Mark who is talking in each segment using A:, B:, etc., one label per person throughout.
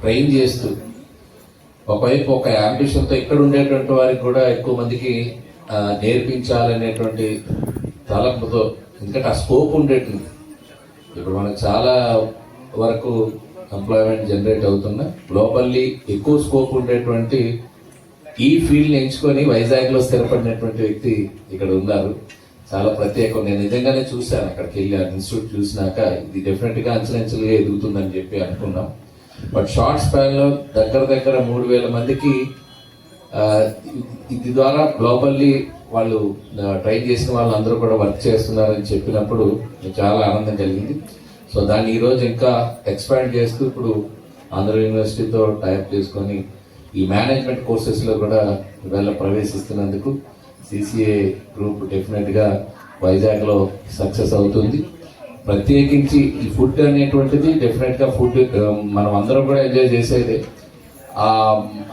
A: Train చేస్తూ ఒకవైపు ఒక యాంబిషన్తో ఇక్కడ ఉండేటువంటి వారికి కూడా ఎక్కువ మందికి నేర్పించాలనేటువంటి తలంపుతో, ఎందుకంటే ఆ స్కోప్ ఉండేటుంది. ఇప్పుడు మనకు చాలా వరకు ఎంప్లాయ్మెంట్ జనరేట్ అవుతున్నా గ్లోబల్లీ ఎక్కువ స్కోప్ ఉండేటువంటి ఈ ఫీల్డ్ని ఎంచుకొని వైజాగ్లో స్థిరపడినటువంటి వ్యక్తి ఇక్కడ ఉన్నారు. చాలా ప్రత్యేకం. నేను నిజంగానే చూశాను, అక్కడికి వెళ్ళి ఆ ఇన్స్టిట్యూట్ చూసినాక ఇది డెఫినెట్గా అంచెలంచెలుగా ఎదుగుతుందని చెప్పి అనుకున్నాం. బట్ షార్ట్ స్పాన్లో దగ్గర 3,000 మందికి ఇది ద్వారా గ్లోబల్లీ వాళ్ళు ట్రైన్ చేసిన వాళ్ళందరూ కూడా వర్క్ చేస్తున్నారని చెప్పినప్పుడు చాలా ఆనందం కలిగింది. సో దాన్ని ఈరోజు ఇంకా ఎక్స్పాండ్ చేస్తూ ఇప్పుడు ఆంధ్ర యూనివర్సిటీతో టైప్ చేసుకొని ఈ మేనేజ్మెంట్ కోర్సెస్లో కూడా ఇవాళ ప్రవేశిస్తున్నందుకు సిసిఏ గ్రూప్ డెఫినెట్గా వైజాగ్లో సక్సెస్ అవుతుంది. ప్రత్యేకించి ఈ ఫుడ్ అనేటువంటిది డెఫినెట్గా ఫుడ్ మనం అందరం కూడా ఎంజాయ్ చేసేది.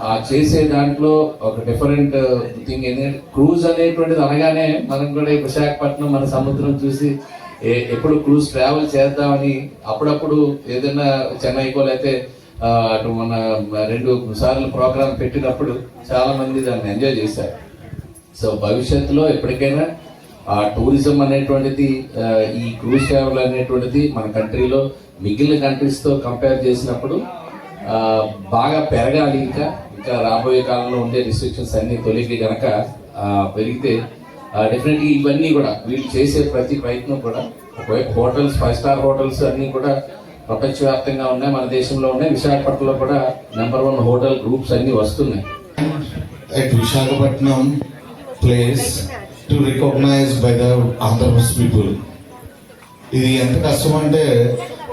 A: ఆ చేసే దాంట్లో ఒక డిఫరెంట్ థింగ్ ఏంటంటే క్రూజ్ అనేటువంటిది అనగానే మనం కూడా ఈ విశాఖపట్నం మన సముద్రం చూసి ఎప్పుడు క్రూజ్ ట్రావెల్ చేద్దామని అప్పుడప్పుడు ఏదైనా చెన్నైకో లేకపోతే అటు మన 2 సార్లు ప్రోగ్రామ్ పెట్టినప్పుడు చాలా మంది దాన్ని ఎంజాయ్ చేశారు. సో భవిష్యత్తులో ఎప్పటికైనా ఆ టూరిజం అనేటువంటిది ఈ క్రూజ్ ట్రావెల్ అనేటువంటిది మన కంట్రీలో మిగిలిన కంట్రీస్తో కంపేర్ చేసినప్పుడు బాగా పెరగాలి. ఇంకా రాబోయే కాలంలో ఉండే రిస్ట్రిక్షన్స్ అన్ని తొలగి గనక పెరిగితే డెఫినెట్గా ఇవన్నీ కూడా వీళ్ళు చేసే ప్రతి ప్రయత్నం కూడా ఒకవైపు హోటల్స్ 5 స్టార్ హోటల్స్ అన్నీ కూడా ప్రపంచవ్యాప్తంగా ఉన్నాయి, మన దేశంలో ఉన్నాయి. విశాఖపట్నంలో కూడా నెంబర్ 1 హోటల్ గ్రూప్స్ అన్ని వస్తున్నాయి.
B: At Visakhapatnam place to recognize by the Andhra people. ఇది ఎంత కష్టం అంటే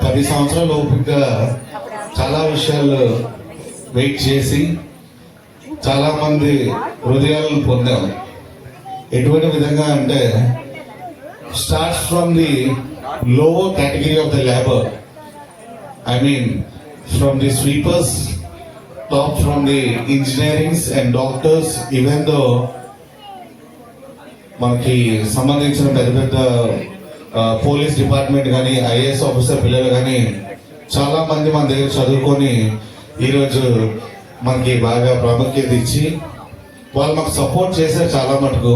B: 10 సంవత్సరాల ఓపికగా చాలా విషయాలు వెయిట్ చేసి చాలా మంది హృదయాలను పొందాం. ఎటువంటి విధంగా అంటే starts from the lower category of the labour, I mean from the sweepers, top from the engineerings and doctors, even though మనకి సంబంధించిన పెద్ద పోలీస్ డిపార్ట్మెంట్ కానీ ఐఏఎస్ ఆఫీసర్ పిల్లలు కానీ చాలా మంది మన దగ్గర చదువుకొని ఈరోజు మనకి బాగా ప్రాముఖ్యత ఇచ్చి వాళ్ళు మాకు సపోర్ట్ చేశారు చాలా మటుకు.